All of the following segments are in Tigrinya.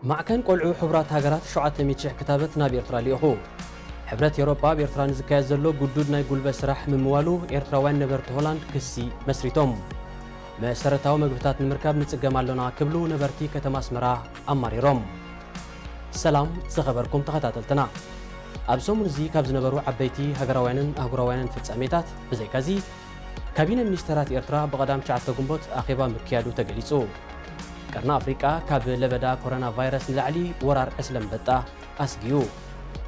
معكن قلعو حبرات هاجرات شعات ميتشح كتابت نابي إرترا ليخو حبرات أوروبا بإرترا نزكاية زلو قدود ناي قلب سراح من موالو إرتراوان نبرت هولاند كسي مسريتوم ما سرتاو مقبتات المركب نتسقم لنا كبلو نبرتي كتماس مراه أماري روم سلام زخبركم تخطاتلتنا أبسوم نزي كابز نبرو عبيتي هاجراوانن أهجراوانن في التساميتات بزي كازي كابين المنسترات إرترا بقدام شعات قنبوت أخيبا مكيادو تجليسو كرنا أفريقيا كاب لبدا كورونا فيروس نلعلي ورار أسلم بتا أسجيو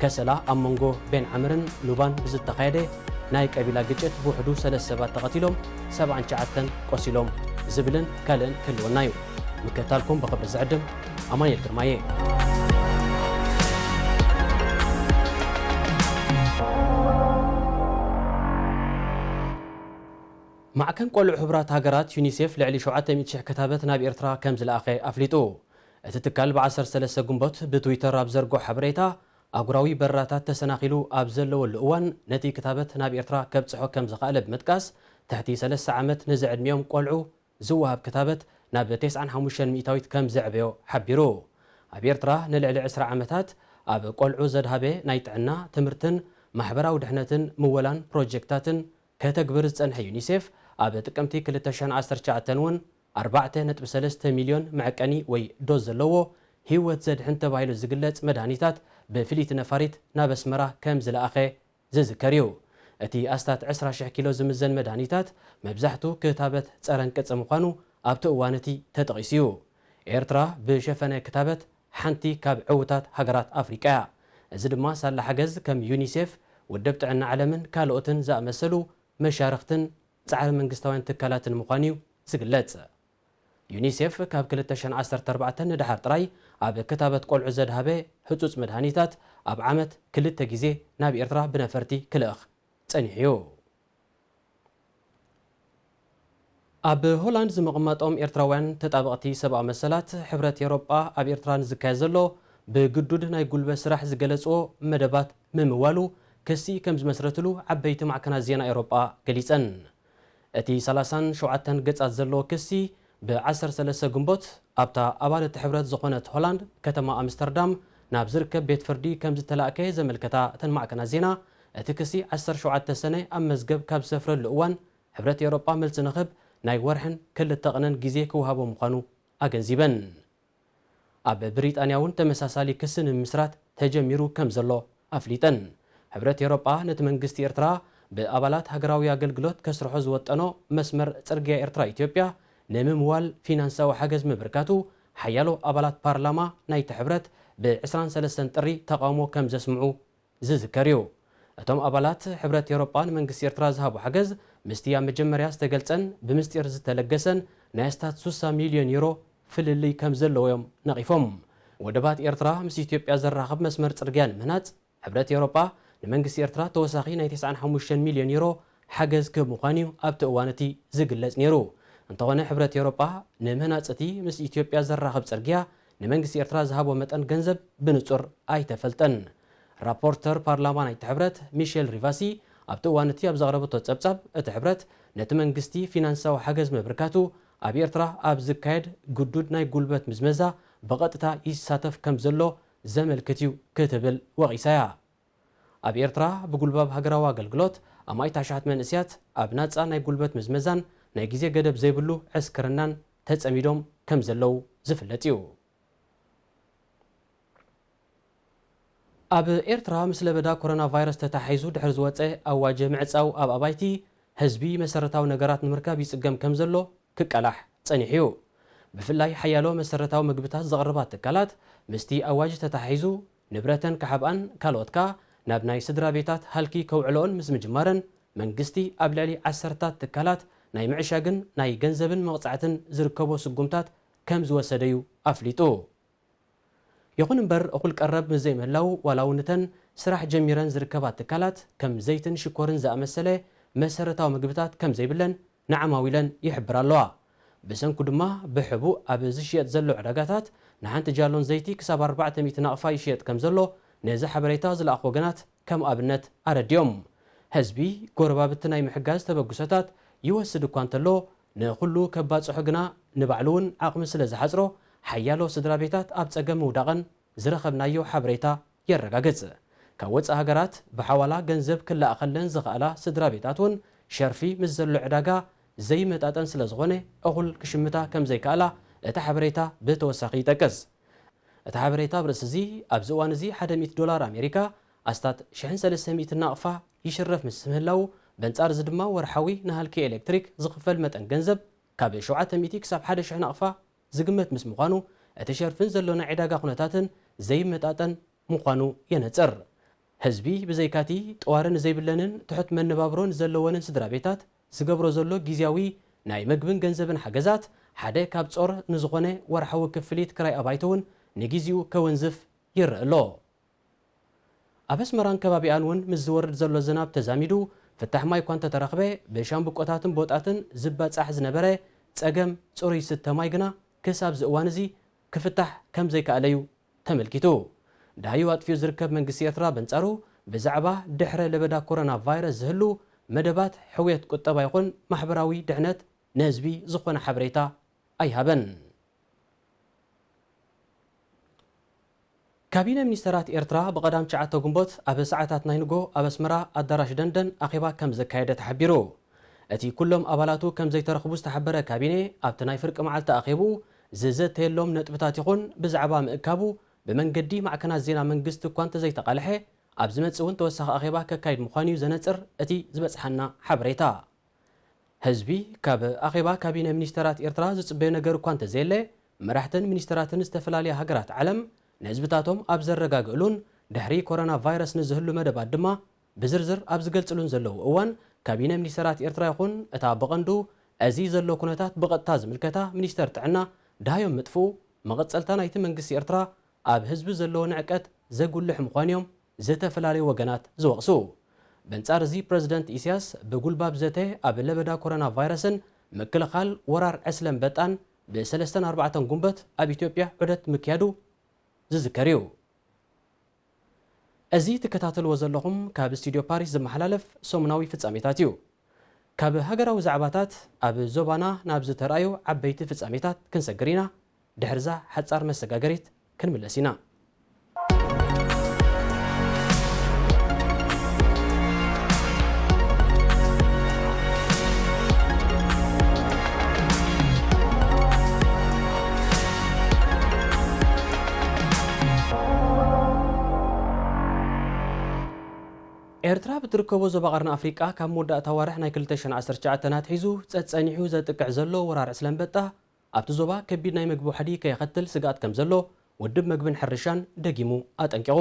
كسلا أمونغو بين عمرن لوبان بزت تقايدة نايك أبيلا جيت بوحدو سلس سبات تقتيلهم 7 شعاتن قصيلهم زبلن كالن كل ونايو مكتالكم بقبل زعدم أمان يكرمايه مع كان قلع حبرات هاجرات يونيسيف لعلي شعات ميتشح كتابت ناب إرترا كمز الأخي أفليتو اتتكال بعصر سلسة قنبوت بتويتر أبزرقو حبريتا أقراوي براتات تسناخلو أبزلو الأوان نتي كتابت ناب إرترا كبتسحو كمز قالب متكاس تحتي سلسة عامت نزعد ميوم قلعو زوها بكتابت ناب 9 ميتاويت كمز عبيو حبيرو أبي إرترا نلعلي 10 عامتات أب قلعو زدهابي نايتعنا تمرتن محبرا ودحنتن مولان بروجيكتاتن كتكبر زنح يونيسيف أب تكمتي كل تشان 10 ون 4.3 مليون معكاني وي دوز اللوو هيوت زد حنت بايلو زقلت مدانيتات بفليت نفاريت نابس مرا كمز الأخي زذكريو اتي أستات 10 كيلو زمزن مدانيتات مبزحتو كتابت تسارن كتس مقانو أبتو وانتي تتغيسيو إيرترا بشفنة كتابت حنتي كاب عوتات هاجرات أفريقيا زد ما سال حجز كم يونيسيف ودبت عنا علمن كالوتن زامسلو مشارختن تعال منقستوين تكالات المقانيو زقلت يونيسيف كاب كلتشان 14 ندحر طراي أب كتابة قلع زد هابي حصوص مدهانيتات أب عامت كلتا جيزي نابي إرترا بنفرتي كلاخ تسانيحيو أب هولاند زمقماتهم إرتراوان تطابقتي 7 مسالات حبرات أوروبا أب إرترا نزكايزلو بقدود ناي قلبة سراح زقلتو مدبات مموالو كسي كمز مسرتلو عبيت معكنا زينا أوروبا قليسان اتي 37 قص زلو كسي بعصر سلسة قنبوت أبتا أبالة حبرات زقونة هولاند كتما أمستردام ناب زركب بيت فردي كمز تلاقي زملكتا تنمعكنا زينا اتكسي 10 سنة أم مزقب كاب سفر الأوان حبرات أوروبا ملت نخب ناي ورحن كل التغنن جيزي كوهابو مقانو أجنزيبن أب بريطانياون تمساسالي كسن مسرات تجميرو كمزلو أفليتن حبرات أوروبا نتمنقستي إرترا بأبالات هاجراوي أجلجلوت كسر حز وطنو مسمر ترجع إرترا إثيوبيا نموال فينانسا وحجز مبركاتو حيالو أبالات بارلما نايت حبرت بعسران سلسن تري تقامو كم زسمعو زذكريو أتم أبالات حبرت أوروبا منقس إرترا زهابو حجز مستيا مجمريا استقلتن بمستير زتلقسن ناستات 6 مليون يورو في اللي كم زلو يوم نقيفهم ودبات إرترا مس إثيوبيا زراخب مسمر ترجان منات حبرت أوروبا لمنقس إرترا توساقي ناي 9 مليون يورو حجز كمقانيو أبت أوانتي زقلت نيرو انتوانا حبرت أوروبا نمهناتي مس إثيوبيا زراخب ترجيا لمنقس إرترا زهابو متن جنزب بنصر أي تفلتن رابورتر برلمان أي تحبرت ميشيل ريفاسي أبت أوانتي أبزغربتو تسبسب أتحبرت نتمنقستي فينانسا وحجز مبركاتو أبي إرترا أبزكايد قدود ناي قلبت مزمزة بغتتا يساتف كم زلو زمل كتيو كتبل وغيسايا أبي إرترا بقلباب هاجراوا قلقلوت أما يتعشحت من إسيات أبنات ناي قلبت مزمزان ناي جيزي قدب زيبلو عسكرنان تتسأميدوم كم زلو زفلتيو أب إرترا مثل بدا كورونا فيروس تتحيزو دحر زواتي أواجه معصاو أب أبايتي هزبي مسرتاو نقرات نمركب يسقم كم زلو كقلاح تصنيحيو بفلاي حيالو مسرتاو مقبتات زغربات تكالات مستي أواجه تتحيزو نبرتن كحبان كالوتكا نابناي سدرا بيتات هالكي كوعلون مس مجمارن منقستي أبلالي 10 تكالات ناي معشاقن ناي جنزبن مقطعتن زركبو سقومتات كم زوسديو أفليتو يقول نبر أقول قرب مزي مهلاو ولاو نتن سراح جميران زركبات تكالات كم زيتن شكورن زا مسألة مسرتاو مقبتات كم زي بلن نعماويلن يحبر اللوا بسن كدما بحبو أبزشيات زلو عراقاتات نحن تجالون زيتي كساب 400 نقفا يشيت كم زلو نزح حبريتا زل أخوغنات كم أبنت أرديوم هزبي قربابتنا محقاز تبقساتات يوسد كوانتلو نخلو كبات صحقنا نبعلون عقم سلز حزرو ሓያሎ ስድራ ቤታት ኣብ ፀገም ምውዳቕን ዝረኸብናዮ ሓበሬታ የረጋግጽ ካብ ወፃኢ ሃገራት ብሓዋላ ገንዘብ ክለኣኸለን ዝኽኣላ ስድራ ቤታት እውን ሸርፊ ምስ ዘሎ ዕዳጋ ዘይመጣጠን ስለ ዝኾነ እኹል ክሽምታ ከም ዘይከኣላ እቲ ሓበሬታ ብተወሳኺ ይጠቅስ እቲ ሓበሬታ ብርእሲ እዚ ኣብዚ እዋን እዚ $100 ኣሜሪካ ኣስታት 1300 ናቕፋ ይሽረፍ ምስ ምህላው በንጻር እዚ ድማ ወርሓዊ ንሃልኪ ኤሌክትሪክ ዝኽፈል መጠን ገንዘብ ካብ 700 ክሳብ 1000 ናቕፋ ዝግመት ምስ ምዃኑ እቲ ሸርፍን ዘሎ ናይ ዕዳጋ ኩነታትን ዘይመጣጠን ምዃኑ የነጽር ህዝቢ ብዘይካቲ ጠዋርን ዘይብለንን ትሑት መነባብሮን ዘለወንን ስድራ ቤታት ዝገብሮ ዘሎ ጊዜያዊ ናይ ምግብን ገንዘብን ሓገዛት ሓደ ካብ ጾር ንዝኾነ ወርሓዊ ክፍሊት ክራይ ኣባይቶውን ንጊዜኡ ከወንዝፍ ይርአ ኣሎ ኣብ ኣስመራን ከባቢኣን እውን ምስ ዝወርድ ዘሎ ዝናብ ተዛሚዱ ፍታሕ ማይ እኳ እንተተረኽበ ብሻምብቆታትን ቦጣትን ዝባጻሕ ዝነበረ ፀገም ጽሩይ ስተ ማይ ግና ክሳብ ዝእዋን እዚ ክፍታሕ ከም ዘይከኣለዩ ተመልኪቱ ዳሃዩ ኣጥፊኡ ዝርከብ መንግስቲ ኤርትራ በንጻሩ ብዛዕባ ድሕረ ለበዳ ኮሮና ቫይረስ ዝህሉ መደባት ሕውየት ቁጠባ ይኹን ማሕበራዊ ድሕነት ንህዝቢ ዝኾነ ሓበሬታ ኣይሃበን ካቢነ ሚኒስተራት ኤርትራ ብቐዳም 9 ግንቦት ኣብ ሰዓታት ናይ ንጎ ኣብ ኣስመራ ኣዳራሽ ደንደን ኣኼባ ከም ዘካየደ ተሓቢሩ እቲ ኩሎም ኣባላቱ ከም ዘይተረኽቡ ዝተሓበረ ካቢነ ኣብቲ ናይ ፍርቂ መዓልቲ ኣኼቡ ዝዘተየሎም ነጥብታት ይኹን ብዛዕባ ምእካቡ ብመንገዲ ማዕከናት ዜና መንግስቲ እኳ እንተዘይተቃልሐ ኣብ ዝመጽእ እውን ተወሳኺ ኣኼባ ከካይድ ምዃኑ እዩ ዘነጽር እቲ ዝበጽሐና ሓበሬታ ህዝቢ ካብ ኣኼባ ካቢነ ሚኒስተራት ኤርትራ ዝጽበዮ ነገር እኳ እንተዘየለ መራሕትን ሚኒስተራትን ዝተፈላለየ ሃገራት ዓለም ንህዝብታቶም ኣብ ዘረጋግእሉን ድሕሪ ኮሮና ቫይረስ ንዝህሉ መደባት ድማ ብዝርዝር ኣብ ዝገልጽሉን ዘለዉ እዋን ካቢነ ሚኒስተራት ኤርትራ ይኹን እታ ብቐንዱ እዚ ዘሎ ኩነታት ብቐጥታ ዝምልከታ ሚኒስተር ጥዕና ዳሃዮም ምጥፍኡ መቐጸልታ ናይቲ መንግስቲ ኤርትራ ኣብ ህዝቢ ዘለዎ ንዕቀት ዘጉልሕ ምዃኑ እዮም ዝተፈላለዩ ወገናት ዝወቕሱ በንጻር እዚ ፕረዚደንት ኢሳያስ ብጉልባብ ዘተ ኣብ ለበዳ ኮሮና ቫይረስን ምክልኻል ወራር ዕስለ አንበጣን ብ3-4 ጉንበት ኣብ ኢትዮጵያ ዑደት ምክያዱ ዝዝከር እዩ እዚ ትከታተልዎ ዘለኹም ካብ ስቱድዮ ፓሪስ ዝመሓላለፍ ሰሙናዊ ፍጻሜታት እዩ ካብ ሃገራዊ ዛዕባታት ኣብ ዞባና ናብ ዝተረኣዩ ዓበይቲ ፍጻሜታት ክንሰግር ኢና ድሕርዛ ሓጻር መሰጋገሪት ክንምለስ ኢና ኤርትራ ብትርከቦ ዞባ ቀርኒ ኣፍሪቃ ካብ መወዳእታ ወርሕ ናይ 2019 ናትሒዙ ፀኒሑ ዘጥቅዕ ዘሎ ወራር ዕስለ አንበጣ ኣብቲ ዞባ ከቢድ ናይ ምግቢ ወሓዲ ከይኸትል ስጋኣት ከም ዘሎ ውድብ ምግብን ሕርሻን ደጊሙ ኣጠንቂቑ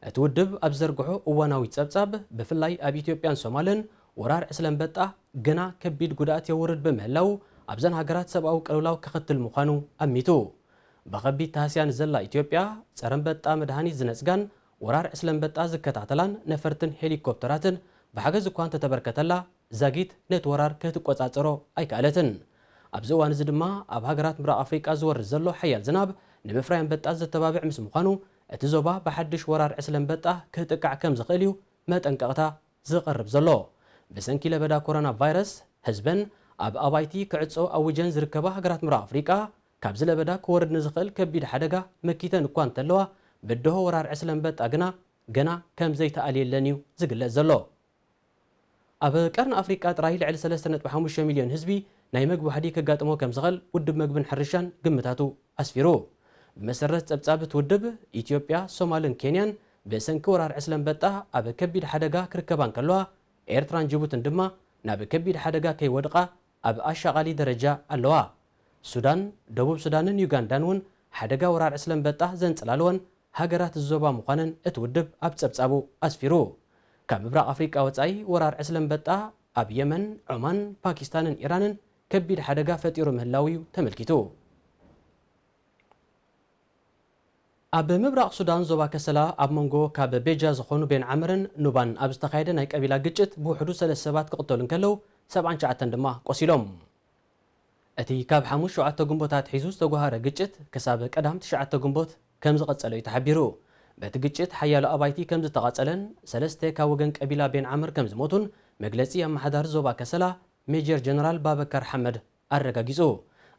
እቲ ውድብ ኣብ ዘርግሖ እዋናዊ ፀብጻብ ብፍላይ ኣብ ኢትዮጵያን ሶማልን ወራር ዕስለ አንበጣ ገና ከቢድ ጉድኣት የውርድ ብምህላው ኣብዘን ሃገራት ሰብኣዊ ቅልውላው ክኸትል ምዃኑ ኣሚቱ ብኸቢድ ታህስያን ዘላ ኢትዮጵያ ፀረ አንበጣ መድሃኒት ዝነፅጋን ወራር ዕስለ አንበጣ ዝከታተላን ነፈርትን ሄሊኮፕተራትን ብሓገዝ እኳ እንተተበርከተላ ዛጊት ነቲ ወራር ክትቆጻጸሮ ኣይከኣለትን ኣብዚ እዋን እዚ ድማ ኣብ ሃገራት ምብራቕ ኣፍሪቃ ዝወርድ ዘሎ ሓያል ዝናብ ንምፍራይ አንበጣ ዘተባብዕ ምስ ምዃኑ እቲ ዞባ ብሓድሽ ወራር ዕስለ አንበጣ ክጥቃዕ ከም ዝኽእል እዩ መጠንቀቕታ ዝቐርብ ዘሎ ብሰንኪ ለበዳ ኮሮና ቫይረስ ህዝበን ኣብ ኣባይቲ ክዕጾ ኣውጀን ዝርከባ ሃገራት ምብራቕ ኣፍሪቃ ካብዚ ለበዳ ክወርድ ንዝኽእል ከቢድ ሓደጋ መኪተን እኳ እንተለዋ ብድሆ ወራር ዕስለ አንበጣ ግና ገና ከም ዘይተኣልየለን እዩ ዝግለጽ ዘሎ ኣብ ቀርኒ ኣፍሪቃ ጥራይ ልዕሊ 3.5 ሚልዮን ህዝቢ ናይ ምግቢ ወሓዲ ከጋጥሞ ከም ዝኽእል ውድብ ምግብን ሕርሻን ግምታቱ ኣስፊሩ ብመሰረት ፀብጻብ እቲ ውድብ ኢትዮጵያ ሶማልን ኬንያን ብሰንኪ ወራር ዕስለ አንበጣ ኣብ ከቢድ ሓደጋ ክርከባ እንከለዋ ኤርትራን ጅቡትን ድማ ናብ ከቢድ ሓደጋ ከይወድቓ ኣብ ኣሻቓሊ ደረጃ ኣለዋ ሱዳን ደቡብ ሱዳንን ዩጋንዳን እውን ሓደጋ ወራር ዕስለ አንበጣ ዘንጽላልወን ሃገራት ዝዞባ ምዃነን እቲ ውድብ ኣብ ፀብጻቡ ኣስፊሩ ካብ ምብራቕ ኣፍሪቃ ወፃኢ ወራር ዕስለ አንበጣ ኣብ የመን ዑማን ፓኪስታንን ኢራንን ከቢድ ሓደጋ ፈጢሩ ምህላው እዩ ተመልኪቱ ኣብ ምብራቕ ሱዳን ዞባ ከሰላ ኣብ መንጎ ካብ ቤጃ ዝኾኑ ቤን ዓምርን ኑባን ኣብ ዝተኻየደ ናይ ቀቢላ ግጭት ብውሕዱ 3 ሰባት ክቕተሉ እንከለዉ 79 ድማ ቆሲሎም እቲ ካብ 5-7 ግንቦታት ሒዙ ዝተጓሃረ ግጭት ክሳብ ቀዳም 9 ግንቦት ከም ዝቐጸለ እዩ ተሓቢሩ በቲ ግጭት ሓያሎ ኣባይቲ ከም ዝተቓጸለን 3 ካብ ወገን ቀቢላ ቤን ዓምር ከም ዝሞቱን መግለጺ ኣመሓዳሪ ዞባ ከሰላ ሜጀር ጀነራል ባበከር ሓመድ ኣረጋጊጹ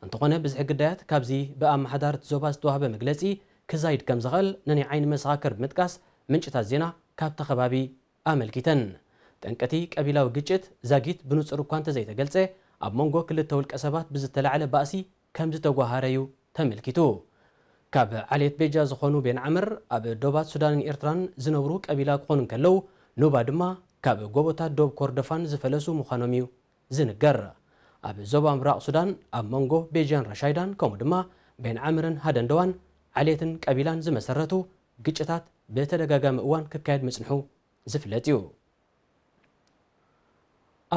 እንተኾነ ብዝሒ ግዳያት ካብዚ ብኣመሓዳሪ ዞባ ዝተዋህበ መግለፂ ክዛይድ ከም ዝኽእል ነናይ ዓይኒ መሰኻክር ብምጥቃስ ምንጭታት ዜና ካብቲ ከባቢ ኣመልኪተን ጠንቀቲ ቀቢላዊ ግጭት ዛጊት ብንጹር እኳ እንተዘይተገልጸ ኣብ መንጎ ክልተ ውልቀ ሰባት ብዝተላዕለ ባእሲ ከም ዝተጓሃረዩ ተመልኪቱ ካብ ዓልየት ቤጃ ዝኾኑ ቤን ዓምር ኣብ ዶባት ሱዳንን ኤርትራን ዝነብሩ ቀቢላ ክኾኑ ከለዉ ኑባ ድማ ካብ ጎቦታት ዶብ ኮርዶፋን ዝፈለሱ ምዃኖም እዩ ዝንገር ኣብ ዞባ ምብራቕ ሱዳን ኣብ መንጎ ቤጃን ረሻይዳን ከምኡ ድማ ቤን ዓምርን ሃደንደዋን ዓልየትን ቀቢላን ዝመሰረቱ ግጭታት በተደጋጋሚ እዋን ክካየድ መጽንሑ ዝፍለጥ እዩ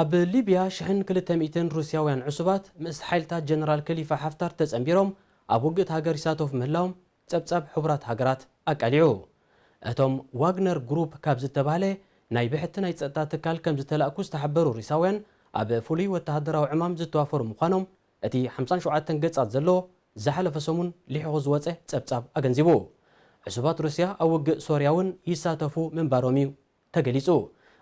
ኣብ ሊብያ 1200 ሩስያውያን ዕሱባት ምስ ሓይልታት ጀነራል ከሊፋ ሓፍታር ተጸንቢሮም ኣብ ውግእት ሃገር ይሳተፉ ምህላዎም ጸብጻብ ሕቡራት ሃገራት ኣቃሊዑ እቶም ዋግነር ግሩፕ ካብ ዝተባህለ ናይ ብሕቲ ናይ ጸጥታ ትካል ከም ዝተላእኩ ዝተሓበሩ ሩስያውያን ኣብ ፍሉይ ወተሃደራዊ ዕማም ዝተዋፈሩ ምዃኖም እቲ 57 ገጻት ዘለዎ ዝሓለፈ ሰሙን ሊሕኹ ዝወፀ ጸብጻብ ኣገንዚቡ ዕሱባት ሩስያ ኣብ ውግእ ሶርያ እውን ይሳተፉ ምንባሮም እዩ ተገሊጹ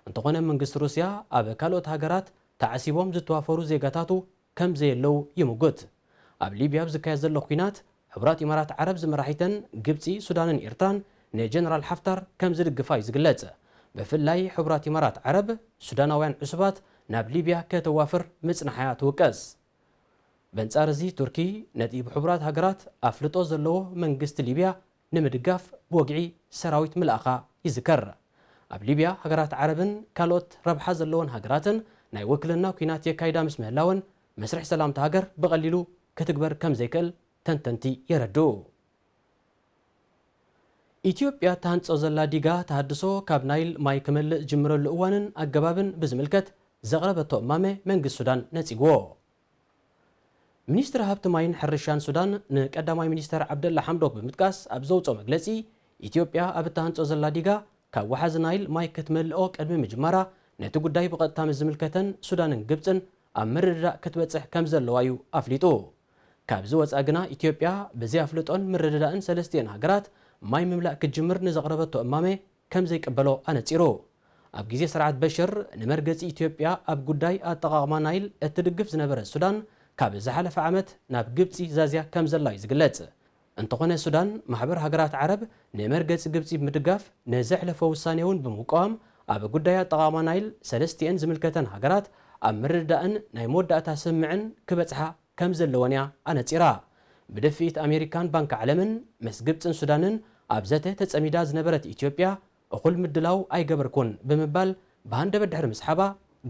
እንተኾነ መንግስቲ ሩስያ ኣብ ካልኦት ሃገራት ተዓሲቦም ዝተዋፈሩ ዜጋታቱ ከም ዘየለው ይምጉት ኣብ ሊብያ ዝካየድ ዘሎ ኩናት ሕቡራት ኢማራት ዓረብ ዝመራሒተን ግብፂ ሱዳንን ኤርትራን ንጀነራል ሓፍታር ከም ዝድግፋ እዩ ዝግለጽ ብፍላይ ሕቡራት ኢማራት ዓረብ ሱዳናውያን ዕሱባት ናብ ሊብያ ከተዋፍር ምጽናሕያ ትውቀስ በንጻር እዚ ቱርኪ ነቲ ብሕቡራት ሃገራት ኣፍልጦ ዘለዎ መንግስቲ ሊብያ ንምድጋፍ ብወግዒ ሰራዊት ምልኣኻ ይዝከር ኣብ ሊብያ ሃገራት ዓረብን ካልኦት ረብሓ ዘለዎን ሃገራትን ናይ ውክልና ኩናት የካይዳ ምስ ምህላውን መስርሕ ሰላምቲ ሃገር ብቐሊሉ ክትግበር ከም ዘይክእል ተንተንቲ የረድኡ ኢትዮጵያ ተሃንጾ ዘላ ዲጋ ተሃድሶ ካብ ናይል ማይ ክመልእ ዝጅምረሉ እዋንን ኣገባብን ብዝምልከት ዘቕረበቶ እማመ መንግስቲ ሱዳን ነጺግዎ ሚኒስትሪ ሃብቲ ማይን ሕርሻን ሱዳን ንቀዳማይ ሚኒስተር ዓብደላ ሓምዶክ ብምጥቃስ ኣብ ዘውፅኦ መግለጺ ኢትዮጵያ ኣብ እተሃንጾ ዘላ ዲጋ ካብ ወሓዚ ናይል ማይ ክትመልኦ ቅድሚ ምጅማራ ነቲ ጉዳይ ብቐጥታ ምስ ዝምልከተን ሱዳንን ግብፅን ኣብ ምርድዳእ ክትበጽሕ ከም ዘለዋ እዩ ኣፍሊጡ ካብዚ ወፃኢ ግና ኢትዮጵያ ብዘይ ኣፍልጦን ምርድዳእን ሰለስቲአን ሃገራት ማይ ምምላእ ክትጅምር ንዘቕረበቶ እማመ ከም ዘይቅበሎ ኣነጺሩ ኣብ ግዜ ስርዓት በሽር ንመርገጺ ኢትዮጵያ ኣብ ጉዳይ ኣጠቓቕማ ናይል እትድግፍ ዝነበረት ሱዳን ካብ ዝሓለፈ ዓመት ናብ ግብፂ ዛዝያ ከም ዘላ እዩ ዝግለጽ እንተኾነ ሱዳን ማሕበር ሃገራት ዓረብ ንመርገጺ ግብፂ ብምድጋፍ ንዘሕለፈ ውሳነ እውን ብምቃወም ኣብ ጉዳይ ኣጠቓቕማ ናይል ሰለስቲአን ዝምልከተን ሃገራት ኣብ ምርድዳእን ናይ መወዳእታ ስምዕን ክበጽሓ ከም ዘለወን እያ ኣነጺራ ብደፊኢት ኣሜሪካን ባንኪ ዓለምን ምስ ግብፅን ሱዳንን ኣብ ዘተ ተጸሚዳ ዝነበረት ኢትዮጵያ እኹል ምድላው ኣይገበርኩን ብምባል ብሃንደበት ድሕሪ ምስሓባ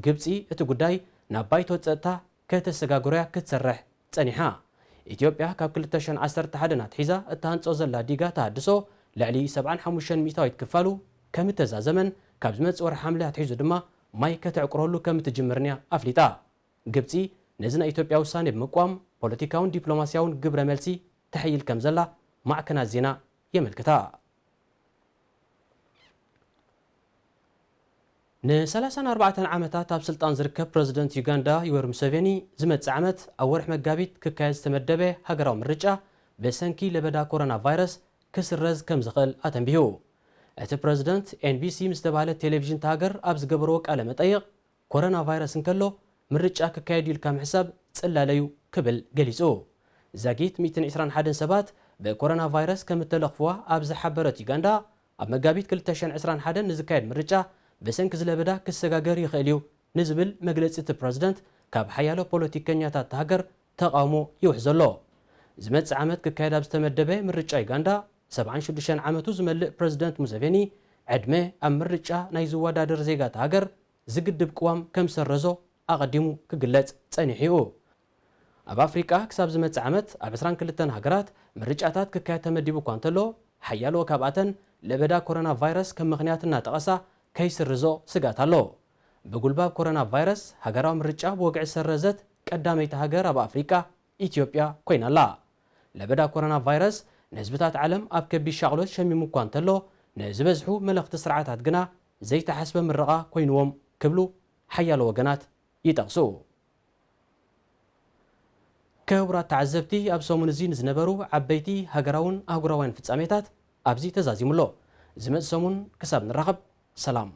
ግብፂ እቲ ጉዳይ ናብ ባይቶ ጸጥታ ከተሰጋግሮያ ክትሰርሕ ጸኒሓ ኢትዮጵያ ካብ 2011 ኣትሒዛ እተሃንጾ ዘላ ዲጋ ተሃድሶ ልዕሊ 75 ሚእታዊት ክፋሉ ከም እተዛዘመን ካብ ዝመጽእ ወርሒ ሓምለ ኣትሒዙ ድማ ማይ ከተዕቁረሉ ከም እትጅምርን እያ ኣፍሊጣ ግብፂ ነዚ ናይ ኢትዮጵያ ውሳኔ ብምቋም ፖለቲካውን ዲፕሎማስያውን ግብረ መልሲ ተሕይል ከም ዘላ ማዕከናት ዜና የመልክታ ን34 ዓመታት ኣብ ስልጣን ዝርከብ ፕረዚደንት ዩጋንዳ ዩዌሪ ሙሴቬኒ ዝመጽእ ዓመት ኣብ ወርሒ መጋቢት ክካየድ ዝተመደበ ሃገራዊ ምርጫ ብሰንኪ ለበዳ ኮሮና ቫይረስ ክስረዝ ከም ዝኽእል ኣተንቢሁ እቲ ፕረዚደንት ኤንቢሲ ምስ ተባህለ ቴሌቪዥን ሃገር ኣብ ዝገበርዎ ቃለ መጠይቕ ኮሮና ቫይረስ እንከሎ ምርጫ ክካየድ ኢልካ ምሕሳብ ጽላለዩ ክብል ገሊጹ ዛጊት 121 ሰባት ብኮሮና ቫይረስ ከም እተለኽፍዋ ኣብ ዝሓበረት ዩጋንዳ ኣብ መጋቢት 2021 ንዝካየድ ምርጫ ብሰንኪ ዝለበዳ ክሰጋገር ይኽእል እዩ ንዝብል መግለፂ እቲ ፕረዚደንት ካብ ሓያሎ ፖለቲከኛታት ሃገር ተቃውሞ ይውሕዝ ኣሎ ዝመጽእ ዓመት ክካየድ ኣብ ዝተመደበ ምርጫ ዩጋንዳ 76 ዓመቱ ዝመልእ ፕረዚደንት ሙሴቬኒ ዕድመ ኣብ ምርጫ ናይ ዝወዳደር ዜጋት ሃገር ዝግድብ ቅዋም ከም ሰረዞ ኣቐዲሙ ክግለጽ ጸኒሑ ኣብ ኣፍሪቃ ክሳብ ዝመጽእ ዓመት ኣብ 22 ሃገራት ምርጫታት ክካየድ ተመዲቡ እኳ እንተሎ ሓያሎ ካብኣተን ለበዳ ኮሮና ቫይረስ ከም ምኽንያት እናጠቐሳ ከይስርዞ ስጋት ኣሎ ብጉልባብ ኮሮና ቫይረስ ሃገራዊ ምርጫ ብወግዒ ሰረዘት ቀዳመይቲ ሃገር ኣብ ኣፍሪቃ ኢትዮጵያ ኮይናላ ለበዳ ኮሮና ቫይረስ ንህዝብታት ዓለም ኣብ ከቢድ ሻቕሎት ሸሚሙ እኳ እንተሎ ንዝበዝሑ መለኽቲ ስርዓታት ግና ዘይተሓስበ ምረቓ ኮይንዎም ክብሉ ሓያሎ ወገናት ይጠቕሱ ክቡራት ተዓዘብቲ ኣብ ሰሙን እዚ ንዝነበሩ ዓበይቲ ሃገራውን ኣህጉራውያን ፍጻሜታት ኣብዚ ተዛዚሙሎ ዝመጽእ ሰሙን ክሳብ ንራኸብ ሰላም